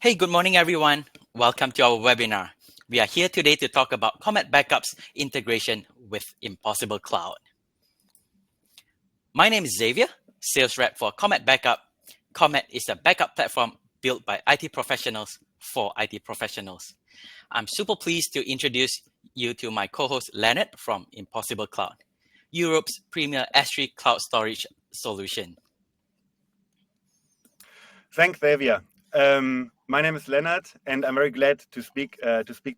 Hey, good morning, everyone. Welcome to our webinar. We are here today to talk about Comet Backup's integration with Impossible Cloud. My name is Xavier, sales rep for Comet Backup. Comet is a backup platform built by IT professionals for IT professionals. I'm super pleased to introduce you to my co-host Lennart from Impossible Cloud, Europe's premier S3 cloud storage solution. Thanks, Xavier. My name is Lennart, and I'm very glad to speak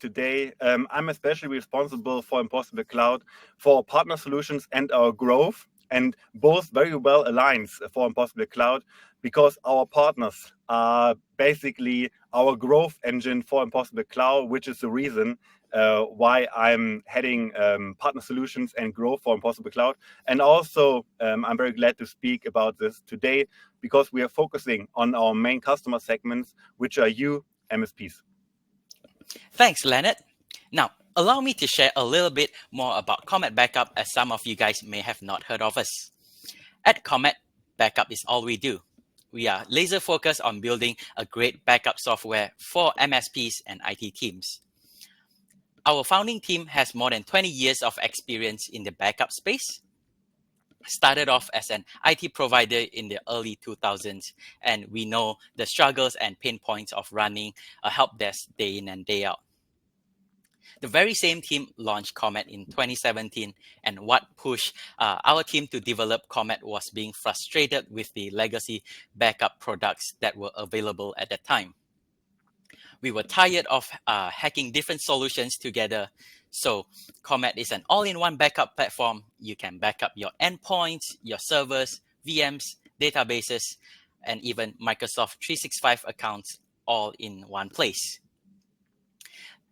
today. I'm especially responsible for Impossible Cloud, for our partner solutions and our growth, and both very well aligns for Impossible Cloud because our partners are basically our growth engine for Impossible Cloud, which is the reason why I'm heading partner solutions and growth for Impossible Cloud. And also, I'm very glad to speak about this today because we are focusing on our main customer segments, which are you, MSPs. Thanks, Lennart. Now, allow me to share a little bit more about Comet Backup as some of you guys may have not heard of us. At Comet, backup is all we do. We are laser focused on building a great backup software for MSPs and IT teams. Our founding team has more than 20 years of experience in the backup space. Started off as an IT provider in the early 2000s, and we know the struggles and pain points of running a help desk day in and day out. The very same team launched Comet in 2017, and what pushed our team to develop Comet was being frustrated with the legacy backup products that were available at that time. We were tired of hacking different solutions together, so Comet is an all-in-one backup platform. You can back up your endpoints, your servers, VMs, databases, and even Microsoft 365 accounts all in one place.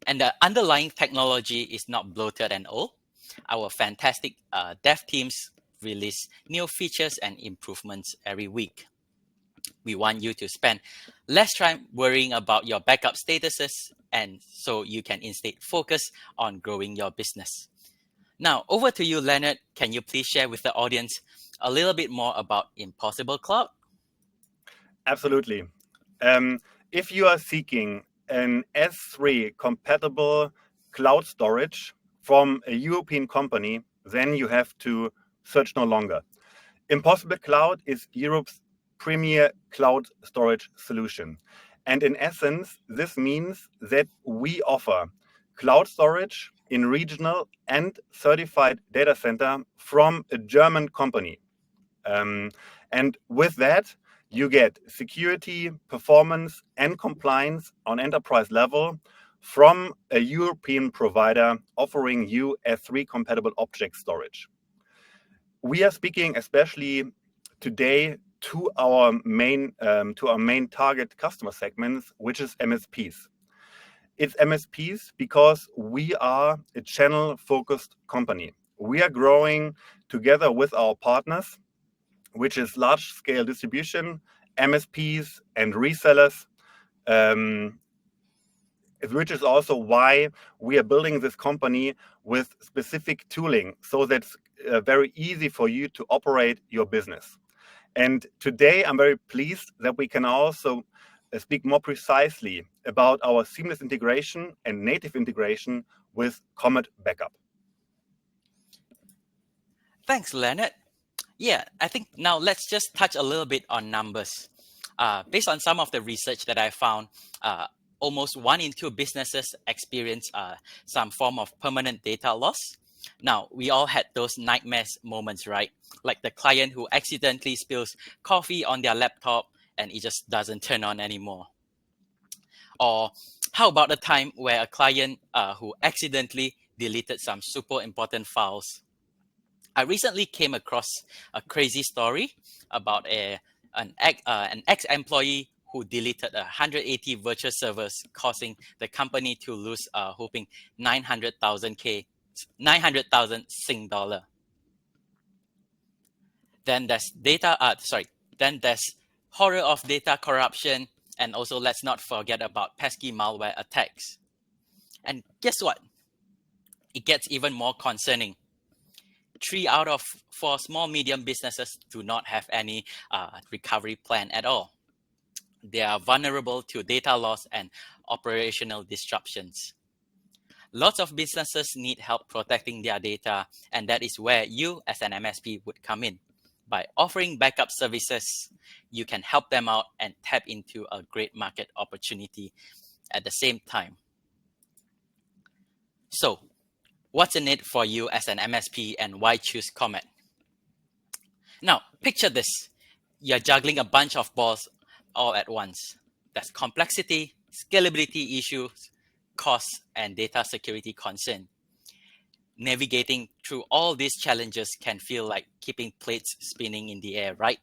And the underlying technology is not bloated and old. Our fantastic dev teams release new features and improvements every week. We want you to spend less time worrying about your backup statuses, and so you can instead focus on growing your business. Now, over to you, Lennart. Can you please share with the audience a little bit more about Impossible Cloud? Absolutely. If you are seeking an S3 compatible cloud storage from a European company, then you have to search no longer. Impossible Cloud is Europe's premier cloud storage solution. And in essence, this means that we offer cloud storage in regional and certified data center from a German company. And with that, you get security, performance, and compliance on enterprise level from a European provider offering you S3 compatible object storage. We are speaking especially today to our main target customer segments, which is MSPs. It's MSPs because we are a channel-focused company. We are growing together with our partners, which is large-scale distribution, MSPs, and resellers, which is also why we are building this company with specific tooling so that's very easy for you to operate your business. And today, I'm very pleased that we can also speak more precisely about our seamless integration and native integration with Comet Backup. Thanks, Lennart. Yeah, I think now let's just touch a little bit on numbers. Based on some of the research that I found, almost 1 in 2 businesses experience some form of permanent data loss. Now, we all had those nightmare moments, right? Like the client who accidentally spills coffee on their laptop and it just doesn't turn on anymore. Or how about the time where a client who accidentally deleted some super important files? I recently came across a crazy story about an ex-employee who deleted 180 virtual servers, causing the company to lose whopping 900,000 Sing dollar. Then there's Then there's horror of data corruption, and also let's not forget about pesky malware attacks. And guess what? It gets even more concerning. 3 out of 4 small medium businesses do not have any recovery plan at all. They are vulnerable to data loss and operational disruptions. Lots of businesses need help protecting their data, and that is where you, as an MSP, would come in. By offering backup services, you can help them out and tap into a great market opportunity at the same time. So, what's in it for you as an MSP and why choose Comet? Now, picture this. You're juggling a bunch of balls all at once. That's complexity, scalability issues, costs, and data security concern. Navigating through all these challenges can feel like keeping plates spinning in the air, right?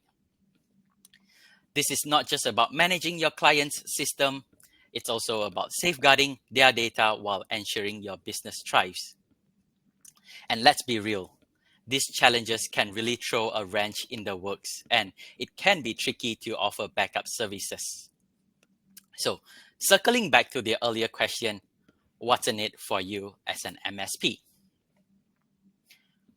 This is not just about managing your client's system, it's also about safeguarding their data while ensuring your business thrives. And let's be real, these challenges can really throw a wrench in the works, and it can be tricky to offer backup services. So, circling back to the earlier question, what's in it for you as an MSP?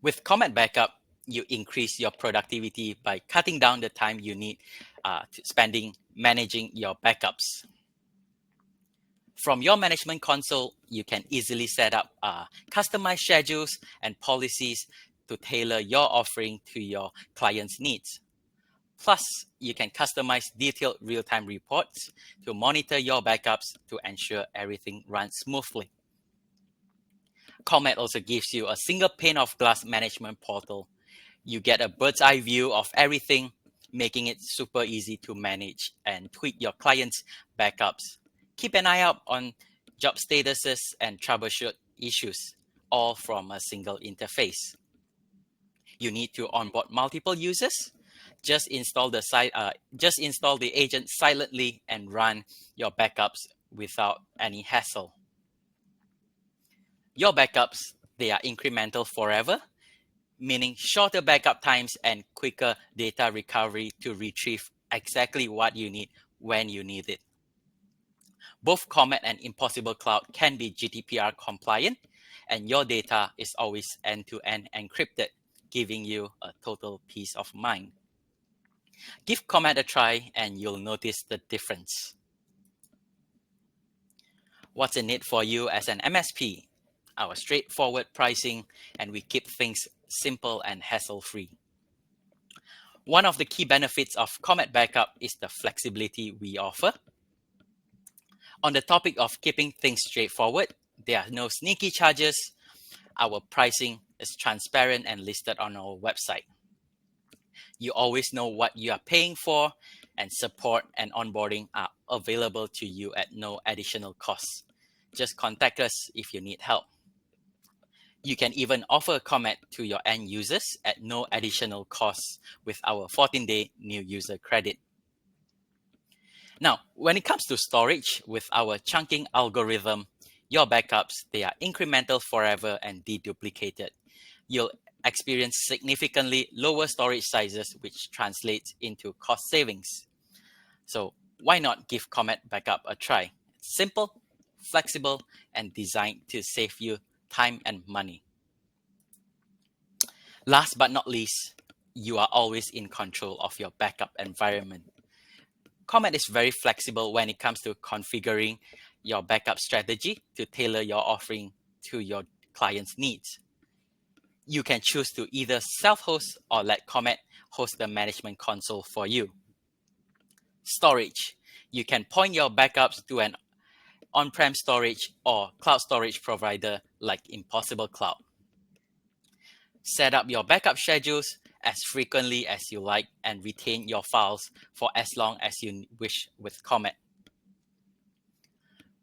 With Comet Backup, you increase your productivity by cutting down the time you need to spending managing your backups. From your management console, you can easily set up customized schedules and policies to tailor your offering to your client's needs. Plus, you can customize detailed real-time reports to monitor your backups to ensure everything runs smoothly. Comet also gives you a single pane of glass management portal. You get a bird's eye view of everything, making it super easy to manage and tweak your clients' backups. Keep an eye out on job statuses and troubleshoot issues, all from a single interface. You need to onboard multiple users? Just install the agent silently and run your backups without any hassle. Your backups, they are incremental forever, meaning shorter backup times and quicker data recovery to retrieve exactly what you need when you need it. Both Comet and Impossible Cloud can be GDPR compliant, and your data is always end-to-end encrypted, giving you a total peace of mind. Give Comet a try and you'll notice the difference. What's in it for you as an MSP? Our straightforward pricing, and we keep things simple and hassle-free. One of the key benefits of Comet Backup is the flexibility we offer. On the topic of keeping things straightforward, there are no sneaky charges. Our pricing is transparent and listed on our website. You always know what you are paying for, and support and onboarding are available to you at no additional cost. Just contact us if you need help. You can even offer Comet to your end users at no additional cost with our 14-day new user credit. Now, when it comes to storage, with our chunking algorithm, your backups, they are incremental forever and deduplicated. You'll experience significantly lower storage sizes, which translates into cost savings. So why not give Comet Backup a try? It's simple, flexible, and designed to save you time and money. Last but not least, you are always in control of your backup environment. Comet is very flexible when it comes to configuring your backup strategy to tailor your offering to your client's needs. You can choose to either self-host or let Comet host the management console for you. Storage. You can point your backups to an on-prem storage or cloud storage provider like Impossible Cloud. Set up your backup schedules as frequently as you like and retain your files for as long as you wish with Comet.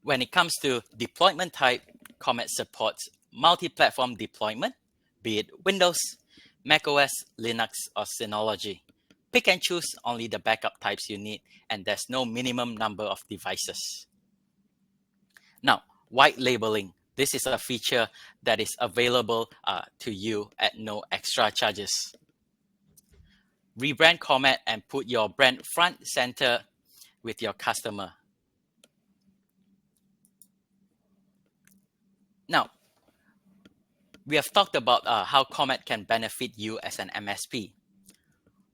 When it comes to deployment type, Comet supports multi-platform deployment, be it Windows, macOS, Linux, or Synology. Pick and choose only the backup types you need, and there's no minimum number of devices. Now, white labeling. This is a feature that is available to you at no extra charges. Rebrand Comet and put your brand front center with your customer. Now, we have talked about how Comet can benefit you as an MSP.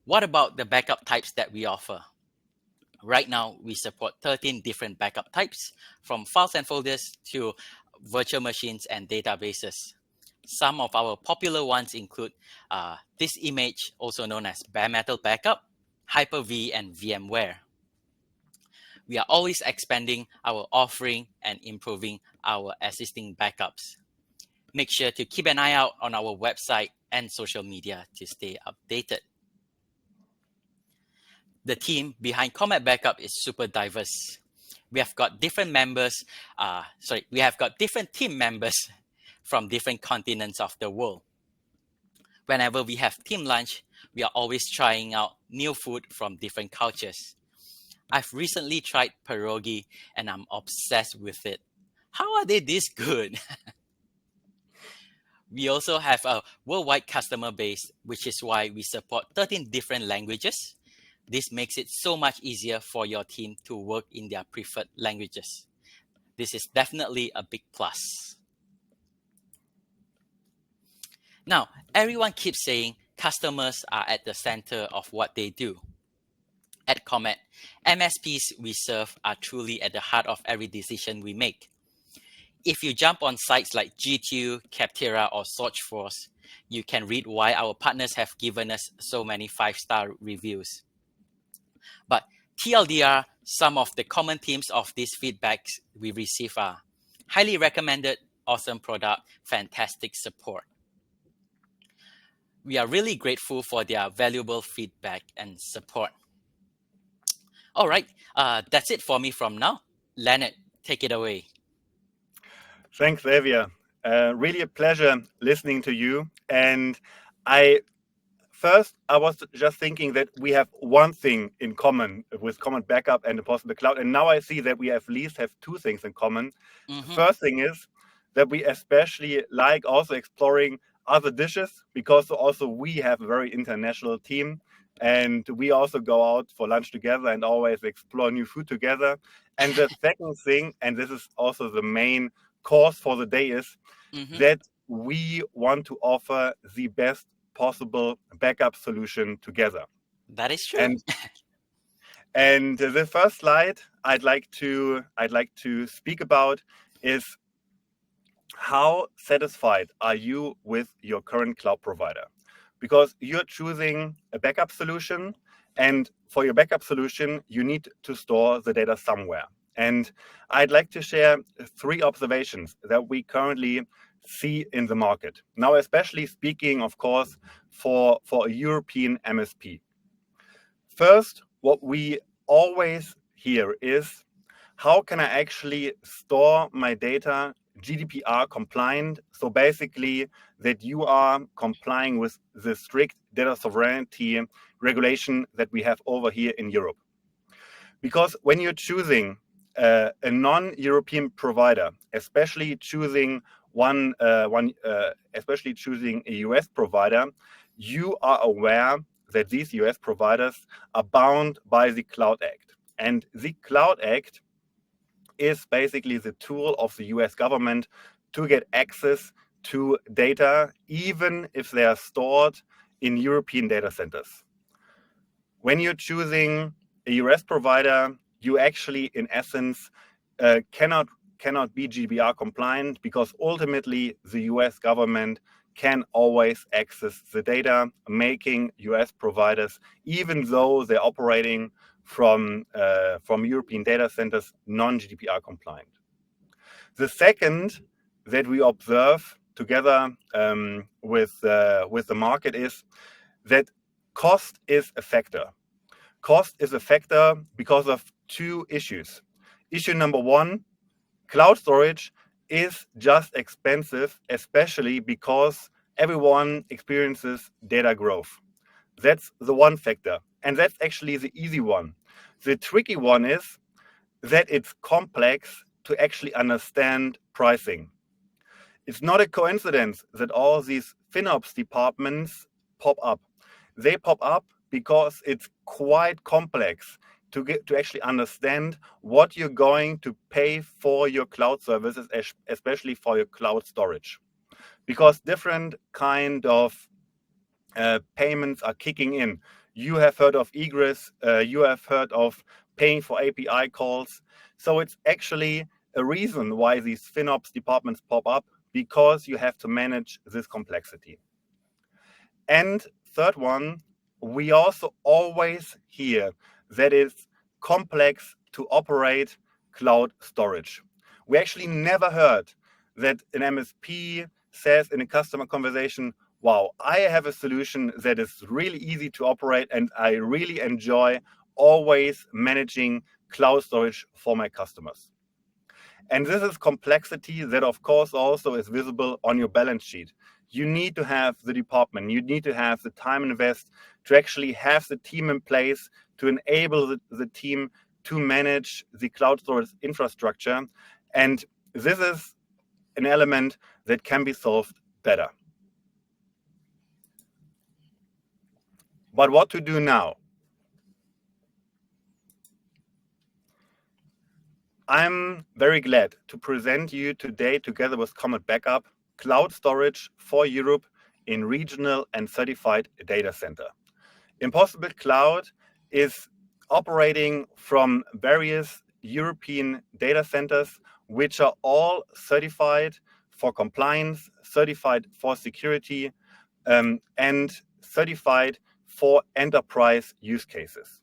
What about the backup types that we offer? Right now, we support 13 different backup types, from files and folders to virtual machines and databases. Some of our popular ones include this image, also known as bare metal backup, Hyper-V, and VMware. We are always expanding our offering and improving our existing backups. Make sure to keep an eye out on our website and social media to stay updated. The team behind Comet Backup is super diverse. We have got different members, we have got different team members from different continents of the world. Whenever we have team lunch, we are always trying out new food from different cultures. I've recently tried pierogi and I'm obsessed with it. How are they this good? We also have a worldwide customer base, which is why we support 13 different languages. This makes it so much easier for your team to work in their preferred languages. This is definitely a big plus. Now, everyone keeps saying customers are at the center of what they do. At Comet, MSPs we serve are truly at the heart of every decision we make. If you jump on sites like G2, Capterra, or Searchforce, you can read why our partners have given us so many 5-star reviews. But TLDR, some of the common themes of these feedbacks we receive are highly recommended, awesome product, fantastic support. We are really grateful for their valuable feedback and support. All right, that's it for me from now. Lennart, take it away. Thanks, Xavier. Really a pleasure listening to you. And I was just thinking that we have one thing in common with Comet Backup and the Cloud. And now I see that we at least have two things in common. The first thing is that we especially like also exploring other dishes, because also we have a very international team. And we also go out for lunch together and always explore new food together. And the second thing, and this is also the main course for the day, is that we want to offer the best possible backup solution together. That is true. And the first slide I'd like to speak about is how satisfied are you with your current cloud provider? Because you're choosing a backup solution, and for your backup solution, you need to store the data somewhere. And I'd like to share 3 observations that we currently see in the market. Now, especially speaking, of course, for a European MSP. First, what we always hear is, how can I actually store my data GDPR compliant? So basically that you are complying with the strict data sovereignty regulation that we have over here in Europe. Because when you're choosing a non-European provider, especially choosing especially choosing a US provider, you are aware that these US providers are bound by the Cloud Act. And the Cloud Act is basically the tool of the US government to get access to data, even if they are stored in European data centers. When you're choosing a US provider, you actually, in essence, cannot be GDPR compliant, because ultimately the US government can always access the data, making US providers, even though they're operating from European data centers, non-GDPR compliant. The second that we observe together with the market is that cost is a factor. Cost is a factor because of 2 issues. Issue number 1, cloud storage is just expensive, especially because everyone experiences data growth. That's the one factor. And that's actually the easy one. The tricky one is that it's complex to actually understand pricing. It's not a coincidence that all these FinOps departments pop up. They pop up because it's quite complex to actually understand what you're going to pay for your cloud services, especially for your cloud storage. Because different kind of payments are kicking in. You have heard of egress, you have heard of paying for API calls. So it's actually a reason why these FinOps departments pop up, because you have to manage this complexity. And third one, we also always hear that it's complex to operate cloud storage. We actually never heard that an MSP says in a customer conversation, wow, I have a solution that is really easy to operate and I really enjoy always managing cloud storage for my customers. And this is complexity that, of course, also is visible on your balance sheet. You need to have the department, you need to have the time invest to actually have the team in place to enable the team to manage the cloud storage infrastructure. And this is an element that can be solved better. But what to do now? I'm very glad to present you today, together with Comet Backup, cloud storage for Europe in regional and certified data center. Impossible Cloud is operating from various European data centers, which are all certified for compliance, certified for security, and certified for enterprise use cases.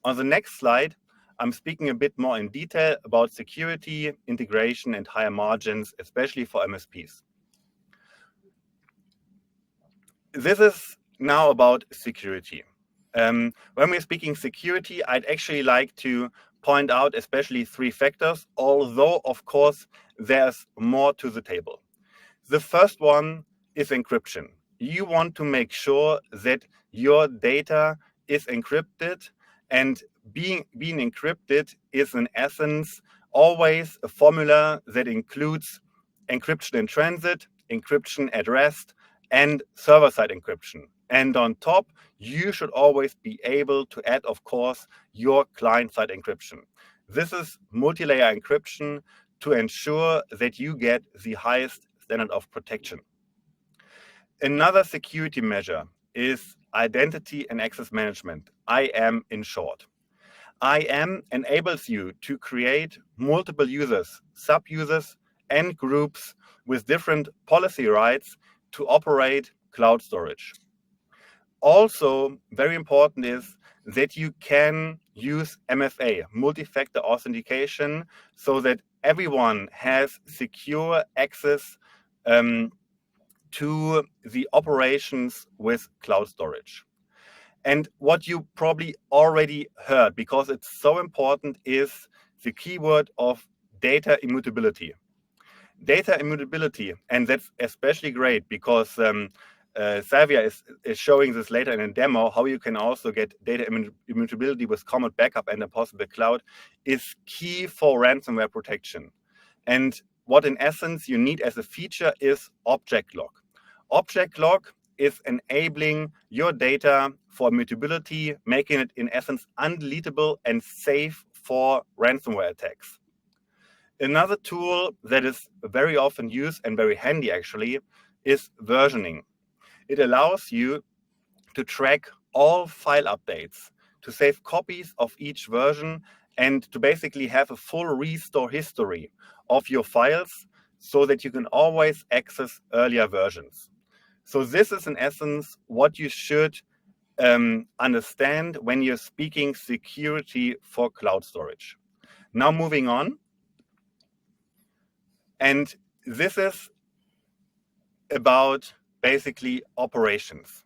On the next slide, I'm speaking a bit more in detail about security, integration, and higher margins, especially for MSPs. This is now about security. When we're speaking security, I'd actually like to point out especially three factors, although, of course, there's more to the table. The first one is encryption. You want to make sure that your data is encrypted, and being encrypted is in essence always a formula that includes encryption in transit, encryption at rest, and server-side encryption. And on top, you should always be able to add, of course, your client-side encryption. This is multi-layer encryption to ensure that you get the highest standard of protection. Another security measure is identity and access management, IAM in short. IAM enables you to create multiple users, sub-users, and groups with different policy rights to operate cloud storage. Also, very important is that you can use MFA, multi-factor authentication, so that everyone has secure access to the operations with cloud storage. And what you probably already heard, because it's so important, is the keyword of data immutability. Data immutability, and that's especially great because Xavier is showing this later in a demo, how you can also get data immutability with Comet Backup and Impossible Cloud, is key for ransomware protection. And what in essence you need as a feature is object lock. Object lock is enabling your data for immutability, making it in essence undeletable and safe for ransomware attacks. Another tool that is very often used and very handy actually is versioning. It allows you to track all file updates, to save copies of each version, and to basically have a full restore history of your files so that you can always access earlier versions. So this is in essence what you should understand when you're speaking security for cloud storage. Now moving on. And this is about basically operations.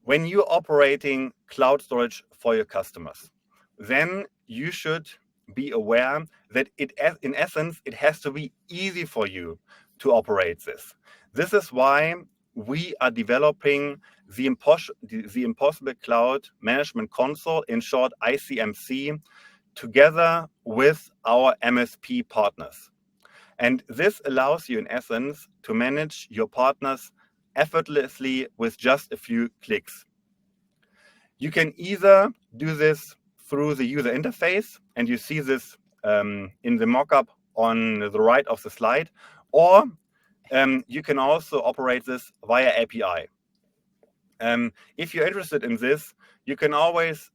When you're operating cloud storage for your customers, then you should be aware that in essence, it has to be easy for you to operate this. This is why we are developing the Impossible Cloud Management Console, in short ICMC, together with our MSP partners. And this allows you, in essence, to manage your partners effortlessly with just a few clicks. You can either do this through the user interface, and you see this in the mockup on the right of the slide, or you can also operate this via API. If you're interested in this, you can always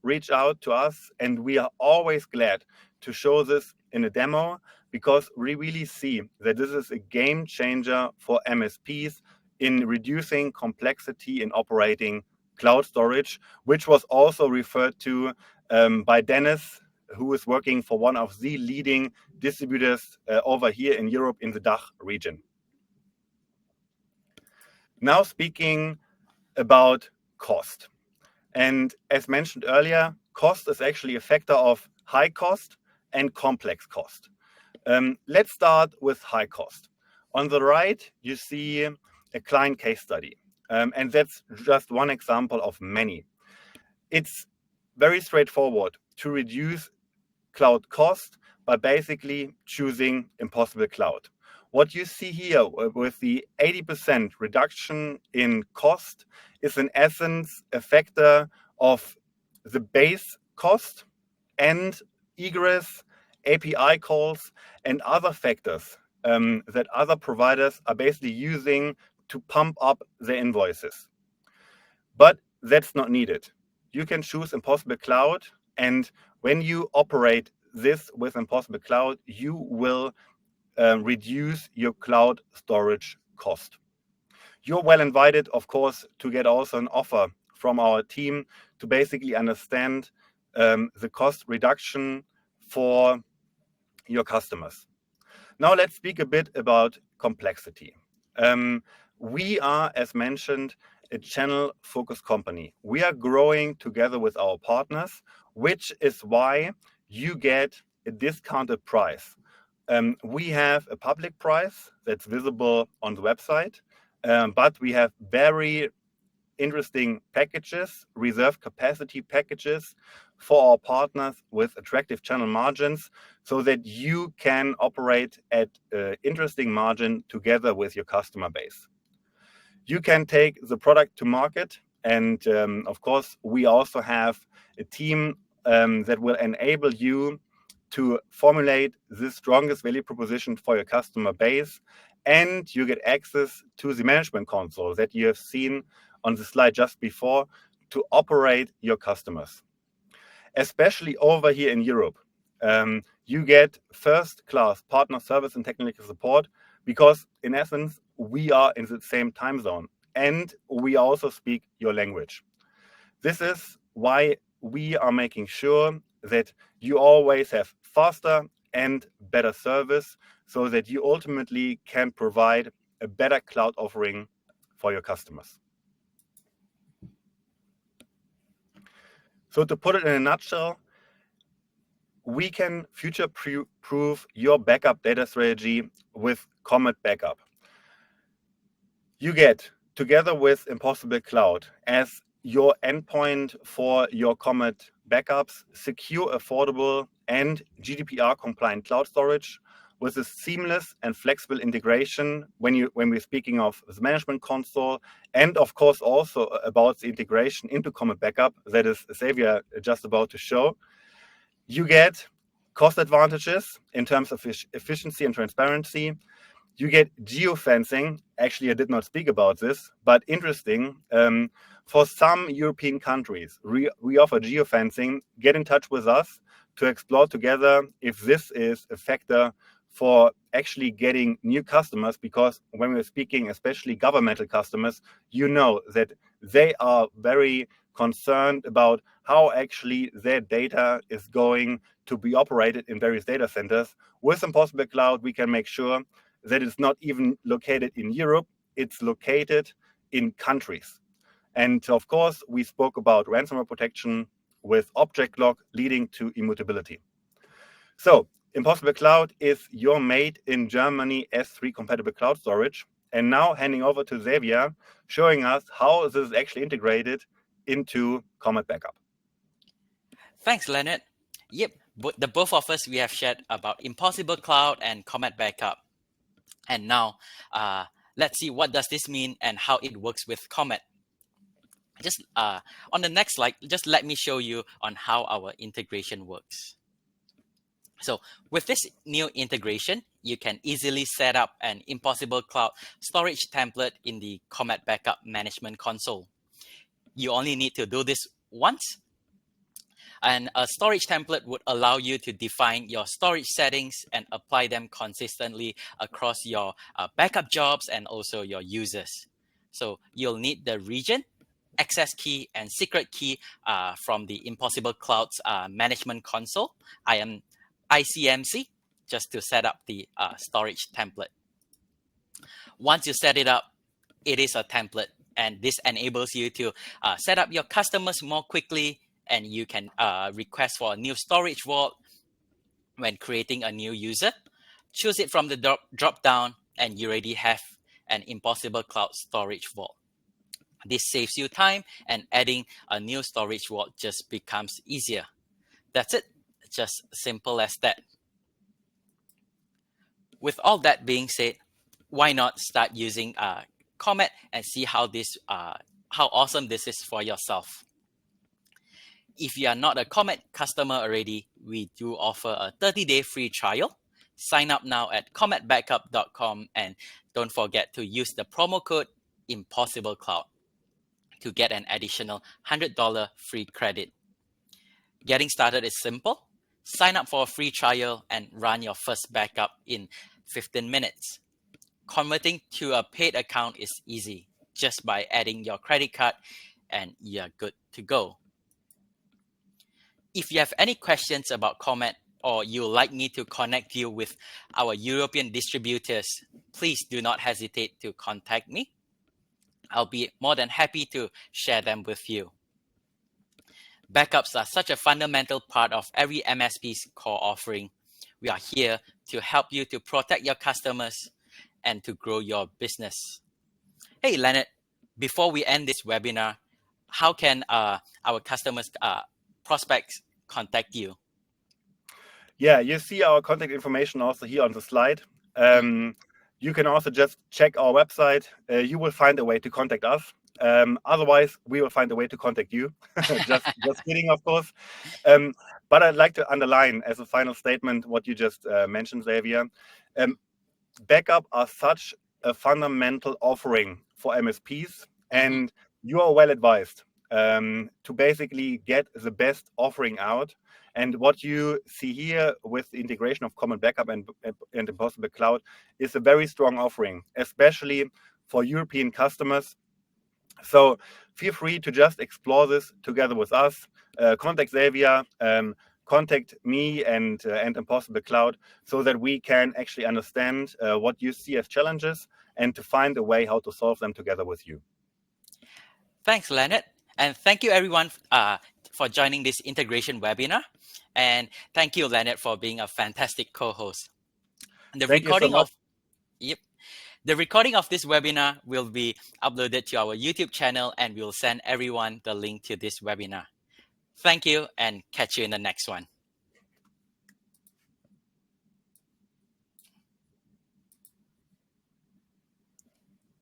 reach out to us, and we are always glad to show this in a demo, because we really see that this is a game changer for MSPs in reducing complexity in operating cloud storage, which was also referred to by Dennis, who is working for one of the leading distributors over here in Europe in the DACH region. Now speaking about cost. And as mentioned earlier, cost is actually a factor of high cost and complex cost. Let's start with high cost. On the right, you see a client case study. And that's just one example of many. It's very straightforward to reduce cloud cost by basically choosing Impossible Cloud. What you see here with the 80% reduction in cost is in essence a factor of the base cost and egress, API calls, and other factors that other providers are basically using to pump up their invoices. But that's not needed. You can choose Impossible Cloud, and when you operate this with Impossible Cloud, you will reduce your cloud storage cost. You're well invited, of course, to get also an offer from our team to basically understand the cost reduction for your customers. Now let's speak a bit about complexity. We are, as mentioned, a channel-focused company. We are growing together with our partners, which is why you get a discounted price. We have a public price that's visible on the website, but we have very interesting packages, reserve capacity packages for our partners with attractive channel margins, so that you can operate at an interesting margin together with your customer base. You can take the product to market, and of course, we also have a team that will enable you to formulate the strongest value proposition for your customer base, and you get access to the management console that you have seen on the slide just before to operate your customers. Especially over here in Europe, you get first-class partner service and technical support, because in essence, we are in the same time zone and we also speak your language. This is why we are making sure that you always have faster and better service, so that you ultimately can provide a better cloud offering for your customers. So to put it in a nutshell, we can future-proof your backup data strategy with Comet Backup. You get, together with Impossible Cloud, as your endpoint for your Comet backups, secure, affordable, and GDPR-compliant cloud storage with a seamless and flexible integration when we're speaking of the management console, and of course also about the integration into Comet Backup that is Xavier just about to show. You get cost advantages in terms of efficiency and transparency. You get geofencing. Actually, I did not speak about this, but interesting. For some European countries, we offer geofencing. Get in touch with us to explore together if this is a factor for actually getting new customers, because when we're speaking, especially governmental customers, you know that they are very concerned about how actually their data is going to be operated in various data centers. With Impossible Cloud, we can make sure that it's not even located in Europe, it's located in countries. And of course, we spoke about ransomware protection with object lock leading to immutability. So Impossible Cloud is your made in Germany S3 compatible cloud storage. And now handing over to Xavier, showing us how this is actually integrated into Comet Backup. Thanks, Lennart. Yep, the both of us, we have shared about Impossible Cloud and Comet Backup. And now, let's see what does this mean and how it works with Comet. Just on the next slide, just let me show you on how our integration works. So with this new integration, you can easily set up an Impossible Cloud storage template in the Comet Backup management console. You only need to do this once. And a storage template would allow you to define your storage settings and apply them consistently across your backup jobs and also your users. So you'll need the region, access key, and secret key from the Impossible Cloud's management console, ICMC, just to set up the storage template. Once you set it up, it is a template, and this enables you to set up your customers more quickly, and you can request for a new storage vault when creating a new user. Choose it from the drop down, and you already have an Impossible Cloud storage vault. This saves you time, and adding a new storage vault just becomes easier. That's it. Just simple as that. With all that being said, why not start using Comet and see how awesome this is for yourself. If you are not a Comet customer already, we do offer a 30-day free trial. Sign up now at cometbackup.com, and don't forget to use the promo code ImpossibleCloud to get an additional $100 free credit. Getting started is simple. Sign up for a free trial and run your first backup in 15 minutes. Converting to a paid account is easy, just by adding your credit card, and you're good to go. If you have any questions about Comet, or you would like me to connect you with our European distributors, please do not hesitate to contact me. I'll be more than happy to share them with you. Backups are such a fundamental part of every MSP's core offering. We are here to help you to protect your customers and to grow your business. Hey, Lennart, before we end this webinar, how can our customers, prospects contact you? Yeah, you see our contact information also here on the slide. You can also just check our website. You will find a way to contact us. Otherwise, we will find a way to contact you. just kidding, of course. But I'd like to underline as a final statement what you just mentioned, Xavier. Backup are such a fundamental offering for MSPs, and you are well advised to basically get the best offering out. And what you see here with the integration of Comet Backup and Impossible Cloud is a very strong offering, especially for European customers. So feel free to just explore this together with us. Contact Xavier, contact me and Impossible Cloud, so that we can actually understand what you see as challenges and to find a way how to solve them together with you. Thanks, Lennart. And thank you, everyone, for joining this integration webinar. And thank you, Lennart, for being a fantastic co-host. The recording of this webinar will be uploaded to our YouTube channel, and we'll send everyone the link to this webinar. Thank you, and catch you in the next one.